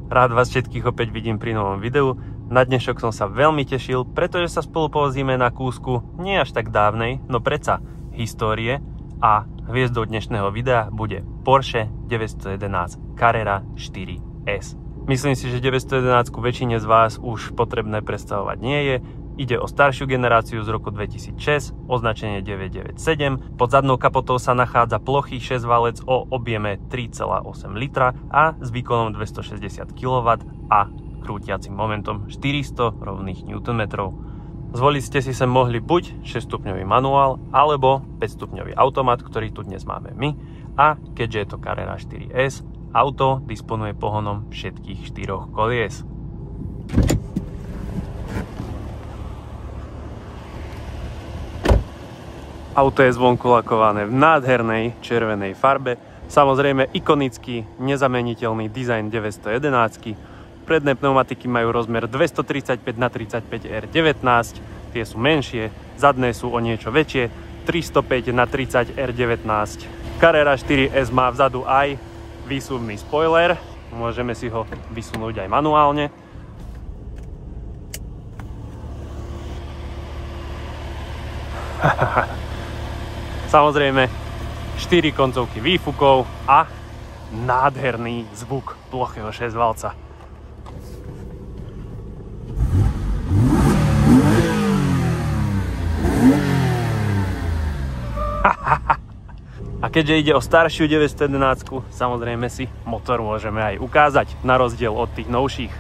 Rád vás všetkých opäť vidím pri novom videu. Na dnešok som sa veľmi tešil, pretože sa spolu povozíme na kúsku nie až tak dávnej, no predsa histórie a hviezdou dnešného videa bude Porsche 911 Carrera 4S. Myslím si, že 911 väčšine z vás už potrebné predstavovať nie je. Ide o staršiu generáciu z roku 2006, označenie 997. Pod zadnou kapotou sa nachádza plochý 6-valec o objeme 3,8 litra a s výkonom 260 kW a krútiacim momentom 400 rovných Nm. Zvoliť ste si sem mohli buď 6-stupňový manuál alebo 5-stupňový automat, ktorý tu dnes máme my. A keďže je to Carrera 4S, auto disponuje pohonom všetkých 4 kolies. Auto je zvonku lakované v nádhernej červenej farbe. Samozrejme ikonický, nezameniteľný dizajn 911. Predné pneumatiky majú rozmer 235x35 R19, tie sú menšie, zadné sú o niečo väčšie, 305x30 R19. Carrera 4S má vzadu aj výsuvný spoiler, môžeme si ho vysunúť aj manuálne. Samozrejme 4 koncovky výfukov a nádherný zvuk plochého 6-valca. A keďže ide o staršiu 911, samozrejme si motor môžeme aj ukázať, na rozdiel od tých novších.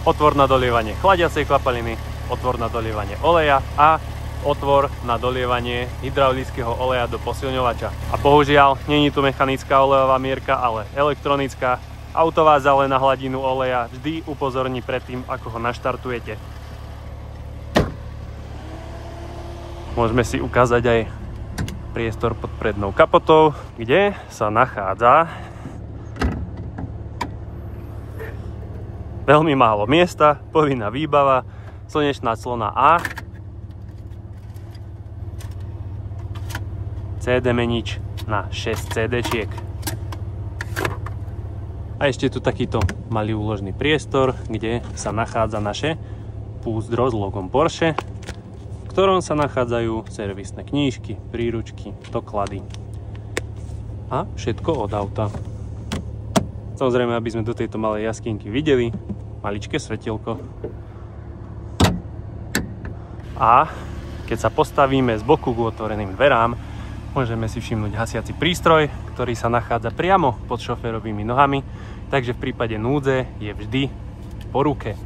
Otvor na dolievanie chladiacej kvapaliny, otvor na dolievanie oleja a otvor na dolievanie hydraulického oleja do posilňovača. A bohužiaľ, nie je tu mechanická olejová mierka, ale elektronická. Auto vás ale na hladinu oleja vždy upozorní pred tým, ako ho naštartujete. Môžeme si ukázať aj priestor pod prednou kapotou, kde sa nachádza veľmi málo miesta, povinná výbava, slnečná clona A, CD menič na 6 CD-čiek. A ešte tu takýto malý úložný priestor, kde sa nachádza naše púzdro s logom Porsche, v ktorom sa nachádzajú servisné knížky, príručky, doklady a všetko od auta. Samozrejme, aby sme do tejto malej jaskinky videli maličké svetielko. A keď sa postavíme z boku k otvoreným dverám, môžeme si všimnúť hasiaci prístroj, ktorý sa nachádza priamo pod šoférovými nohami, takže v prípade núdze je vždy po ruke.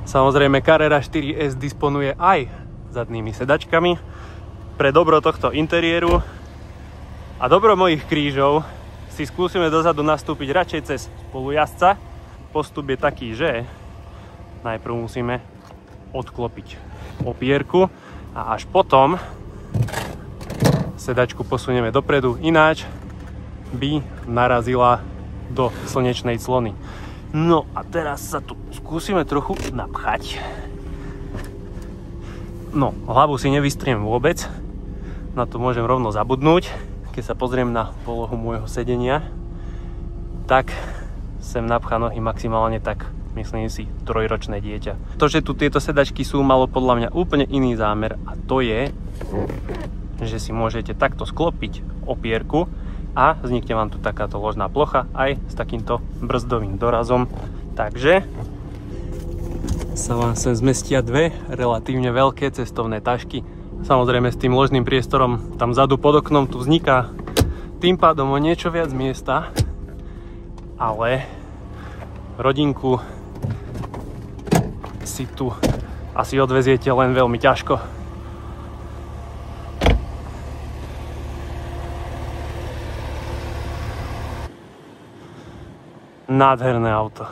Samozrejme Carrera 4S disponuje aj zadnými sedačkami. Pre dobro tohto interiéru a dobro mojich krížov si skúsime dozadu nastúpiť radšej cez spolujazdca. Postup je taký, že najprv musíme odklopiť opierku a až potom sedačku posunieme dopredu, ináč by narazila do slnečnej clony. No a teraz sa tu skúsime trochu napchať. No, hlavu si nevystriem vôbec, na to môžem rovno zabudnúť. Keď sa pozriem na polohu môjho sedenia, tak sem napchá nohy maximálne tak, myslím si, 3-ročné dieťa. To, že tu tieto sedačky sú, malo podľa mňa úplne iný zámer a to je, že si môžete takto sklopiť opierku a vznikne vám tu takáto ložná plocha aj s takýmto brzdovým dorazom. Takže sa vám sem zmestia dve relatívne veľké cestovné tašky. Samozrejme s tým ložným priestorom tam vzadu pod oknom tu vzniká tým pádom o niečo viac miesta, ale rodinku si tu asi odveziete len veľmi ťažko. Nádherné auto.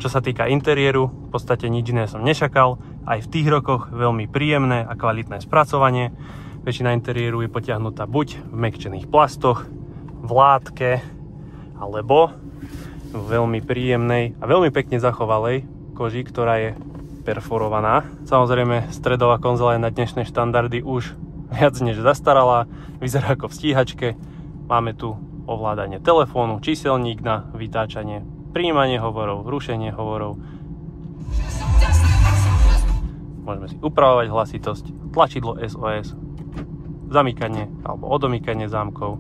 Čo sa týka interiéru, v podstate nič iné som nečakal. Aj v tých rokoch veľmi príjemné a kvalitné spracovanie. Väčšina interiéru je potiahnutá buď v mäkčených plastoch, v látke, alebo veľmi príjemnej a veľmi pekne zachovalej koži, ktorá je perforovaná. Samozrejme, stredová konzola je na dnešné štandardy už viac než zastaralá, vyzerá ako v stíhačke. Máme tu ovládanie telefónu, číselník na vytáčanie, prijímanie hovorov, rušenie hovorov. Môžeme si upravovať hlasitosť, tlačidlo SOS, zamykanie alebo odomykanie zámkov,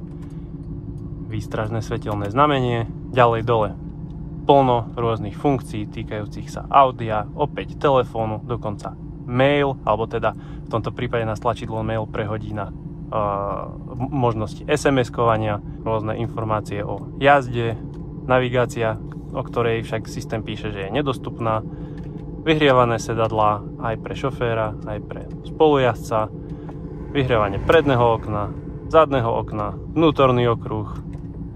výstražné svetelné znamenie, ďalej dole plno rôznych funkcií týkajúcich sa audia, opäť telefónu, dokonca mail, alebo teda v tomto prípade nás tlačidlo mail prehodí na možnosti SMS-kovania, rôzne informácie o jazde, navigácia, o ktorej však systém píše, že je nedostupná, vyhrievané sedadlá aj pre šoféra, aj pre spolujazdca, vyhrievanie predného okna, zadného okna, vnútorný okruh,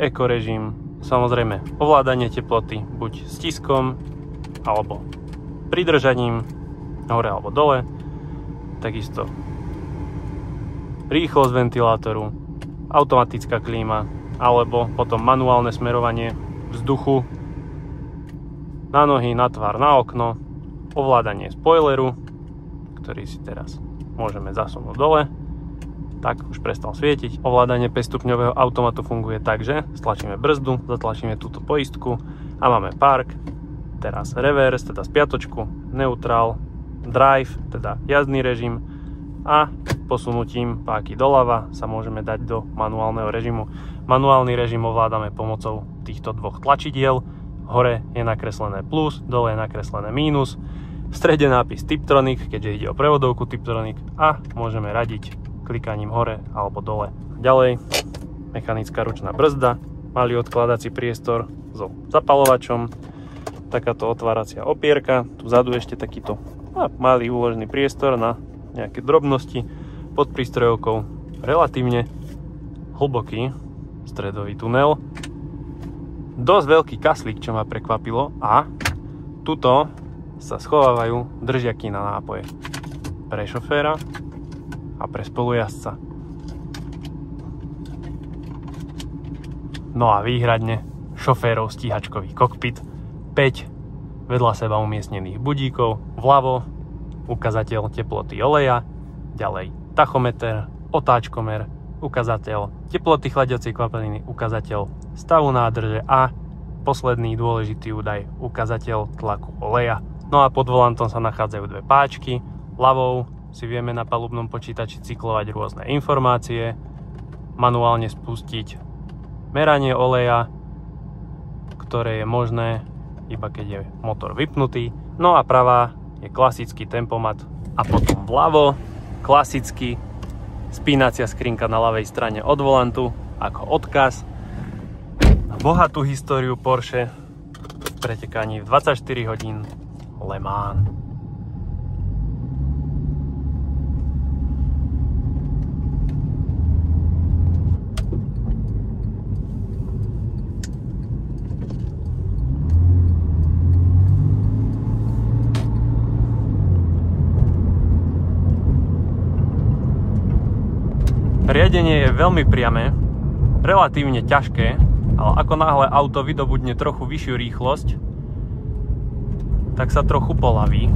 ekorežim, samozrejme ovládanie teploty buď stiskom alebo pridržaním hore alebo dole, takisto rýchlosť ventilátoru, automatická klíma alebo potom manuálne smerovanie vzduchu na nohy, na tvár, na okno, ovládanie spoileru, ktorý si teraz môžeme zasunúť dole, tak už prestal svietiť. Ovládanie 5-stupňového automatu funguje tak, že stlačíme brzdu, zatlačíme túto poistku a máme park, teraz reverse, teda spiatočku, neutral, drive, teda jazdný režim a posunutím páky doľava sa môžeme dať do manuálneho režimu. Manuálny režim ovládame pomocou týchto dvoch tlačidiel. Hore je nakreslené plus, dole je nakreslené mínus. V strede nápis Tiptronic, keďže ide o prevodovku Tiptronic a môžeme radiť klikaním hore alebo dole. Ďalej mechanická ručná brzda, malý odkladací priestor so zapalovačom, takáto otváracia opierka, tu vzadu ešte takýto malý úložný priestor na nejaké drobnosti pod prístrojovkou, relatívne hlboký stredový tunel, dosť veľký kaslík, čo ma prekvapilo, a tuto sa schovávajú držiaky na nápoje pre šoféra a pre spolujazdca. No a výhradne šoférov stíhačkový kokpit, 5 vedľa seba umiestnených budíkov, vľavo ukazateľ teploty oleja, ďalej tachometer, otáčkomer, ukazateľ teploty chladiacej kvapaliny, ukazateľ stavu nádrže a posledný dôležitý údaj, ukazateľ tlaku oleja. No a pod volantom sa nachádzajú dve páčky, ľavou si vieme na palubnom počítači cyklovať rôzne informácie, manuálne spustiť meranie oleja, ktoré je možné iba keď je motor vypnutý. No a pravá je klasický tempomat a potom vľavo klasicky spínacia skrinka na ľavej strane od volantu ako odkaz na bohatú históriu Porsche v pretekaní v 24 hodín Le Mans. Riadenie je veľmi priame, relatívne ťažké, ale ako náhle auto vydobudne trochu vyššiu rýchlosť, tak sa trochu poľaví.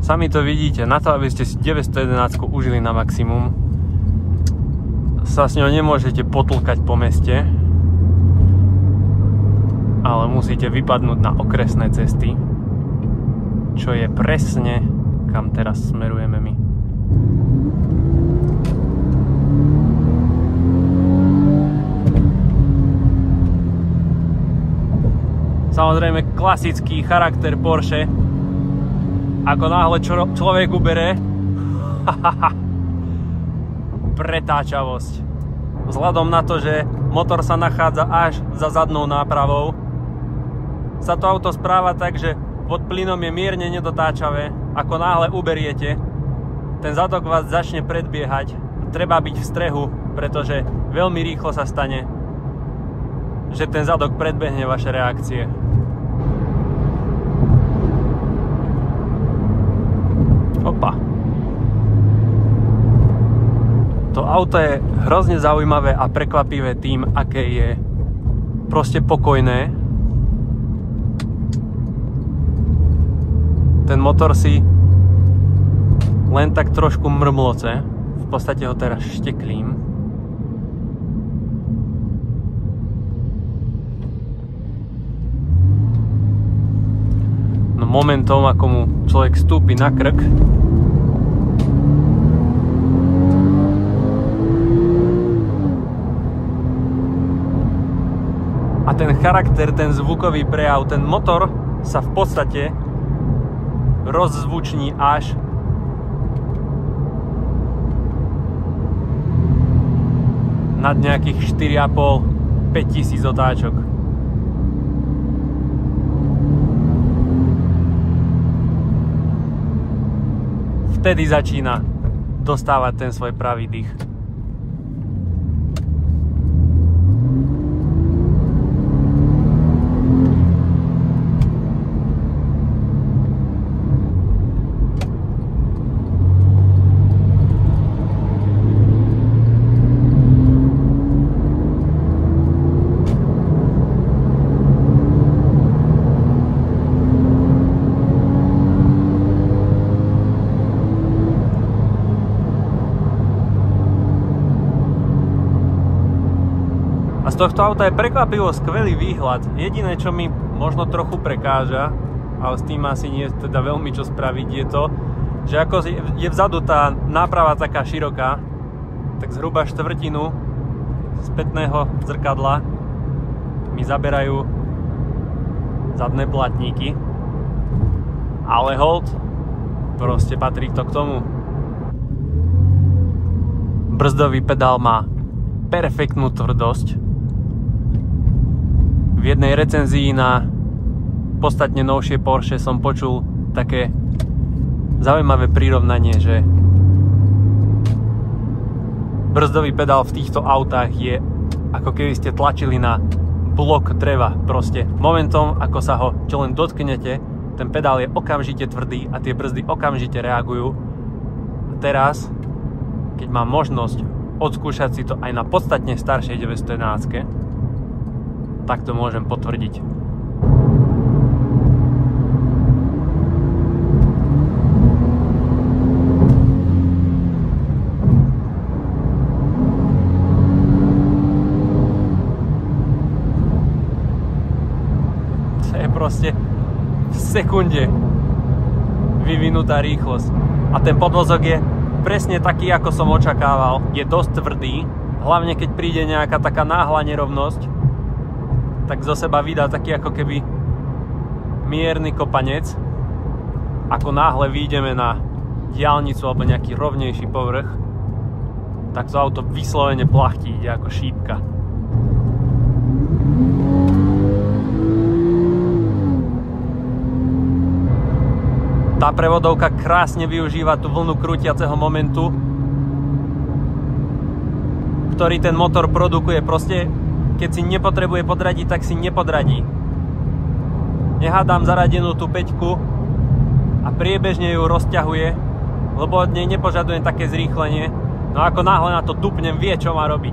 Sami to vidíte, na to, aby ste si 911 užili na maximum, sa s ňou nemôžete potlkať po meste, ale musíte vypadnúť na okresné cesty, čo je presne kam teraz smerujeme my. Samozrejme klasický charakter Porsche. Ako náhle človek ubere pretáčavosť. Vzhľadom na to, že motor sa nachádza až za zadnou nápravou, sa to auto správa tak, že pod plynom je mierne nedotáčavé. Ako náhle uberiete, ten zadok vás začne predbiehať. Treba byť v strehu, pretože veľmi rýchlo sa stane, že ten zadok predbehne vaše reakcie. Opa. To auto je hrozne zaujímavé a prekvapivé tým, aké je proste pokojné. Ten motor si len tak trošku mrmloce. V podstate ho teraz šteklím. No momentom, ako mu človek stúpi na krk, a ten charakter, ten zvukový prejav, ten motor sa v podstate rozzvuční až nad nejakých 4,5-5 tisíc otáčok. Vtedy začína dostávať ten svoj pravý dých. Z tohto auta je prekvapivo skvelý výhľad. Jediné, čo mi možno trochu prekáža, ale s tým asi nie je teda veľmi čo spraviť, je to, že ako je vzadu tá náprava taká široká, tak zhruba štvrtinu spätného zrkadla mi zaberajú zadné platníky. Ale hold, proste patrí to k tomu. Brzdový pedál má perfektnú tvrdosť. V jednej recenzii na podstatne novšie Porsche som počul také zaujímavé prirovnanie, že brzdový pedál v týchto autách je ako keby ste tlačili na blok dreva. Proste momentom, ako sa ho čo len dotknete, ten pedál je okamžite tvrdý a tie brzdy okamžite reagujú. A teraz, keď mám možnosť odskúšať si to aj na podstatne staršej 911, tak to môžem potvrdiť. To je proste v sekunde vyvinutá rýchlosť. A ten podvozok je presne taký, ako som očakával. Je dosť tvrdý, hlavne keď príde nejaká taká náhla nerovnosť, tak zo seba vydá taký ako keby mierny kopanec. Ako náhle vyjdeme na diaľnicu alebo nejaký rovnejší povrch, tak to auto vyslovene plachtí, ide ako šípka. Tá prevodovka krásne využíva tú vlnu krútiaceho momentu, ktorý ten motor produkuje. Proste keď si nepotrebuje podradiť, tak si nepodradí. Nehádam zaradenú tú peťku a priebežne ju rozťahuje, lebo od nej nepožadujem také zrýchlenie. No ako náhle na to dupnem, vie, čo má robiť.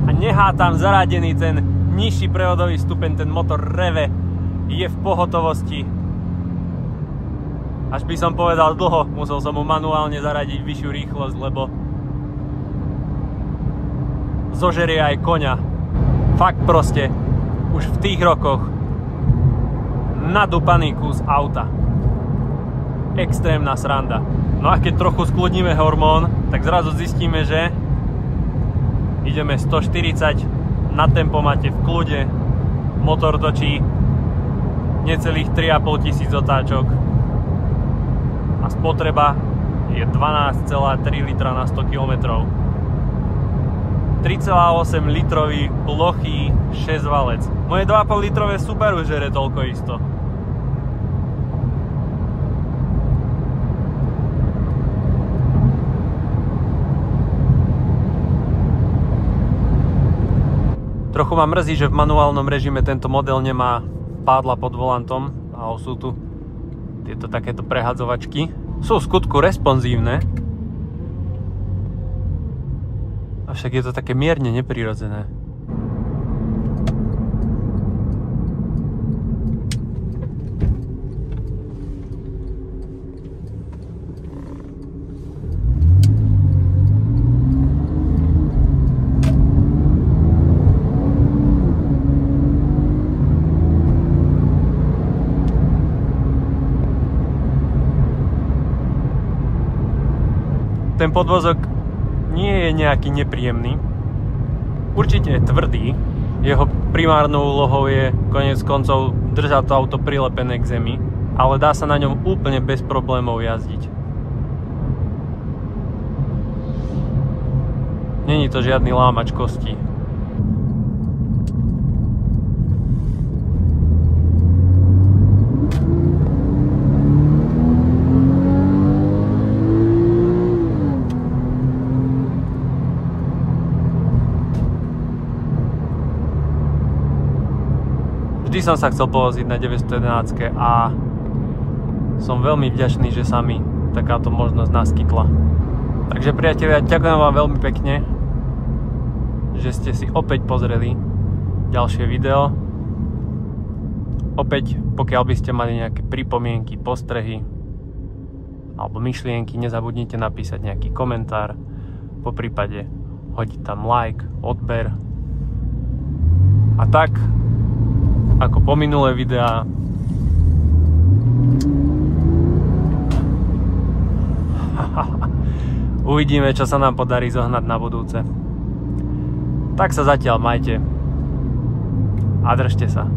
A nehá tam zaradený ten nižší prevodový stupeň, ten motor reve, je v pohotovosti. Až by som povedal dlho, musel som mu manuálne zaradiť vyššiu rýchlosť, lebo zožerie aj koňa. Fakt proste, už v tých rokoch nadúpaný kus auta. Extrémna sranda. No a keď trochu skľudníme hormón, tak zrazu zistíme, že ideme 140 na tempomate v kľude, motor točí necelých 3,5 tisíc otáčok a spotreba je 12,3 litra na 100 km. 3,8 litrový plochý 6-valec. Moje 2,5 litrové Subaru žere toľko isto. Trochu ma mrzí, že v manuálnom režime tento model nemá pádla pod volantom. A sú tu tieto takéto prehadzovačky. Sú v skutku responsívne. Avšak je to také mierne neprirodzené. Ten podvozok nie je nejaký nepríjemný. Určite je tvrdý. Jeho primárnou úlohou je koniec koncov držať to auto prilepené k zemi, ale dá sa na ňom úplne bez problémov jazdiť. Není to žiadny lámač kostí. Vždy som sa chcel povoziť na 911 a som veľmi vďačný, že sa mi takáto možnosť naskytla. Takže priatelia, ďakujem vám veľmi pekne, že ste si opäť pozreli ďalšie video. Opäť, pokiaľ by ste mali nejaké pripomienky, postrehy alebo myšlienky, nezabudnite napísať nejaký komentár, poprípade hodiť tam like, odber. A tak, ako po minulé videá, uvidíme, čo sa nám podarí zohnať na budúce. Tak sa zatiaľ majte a držte sa.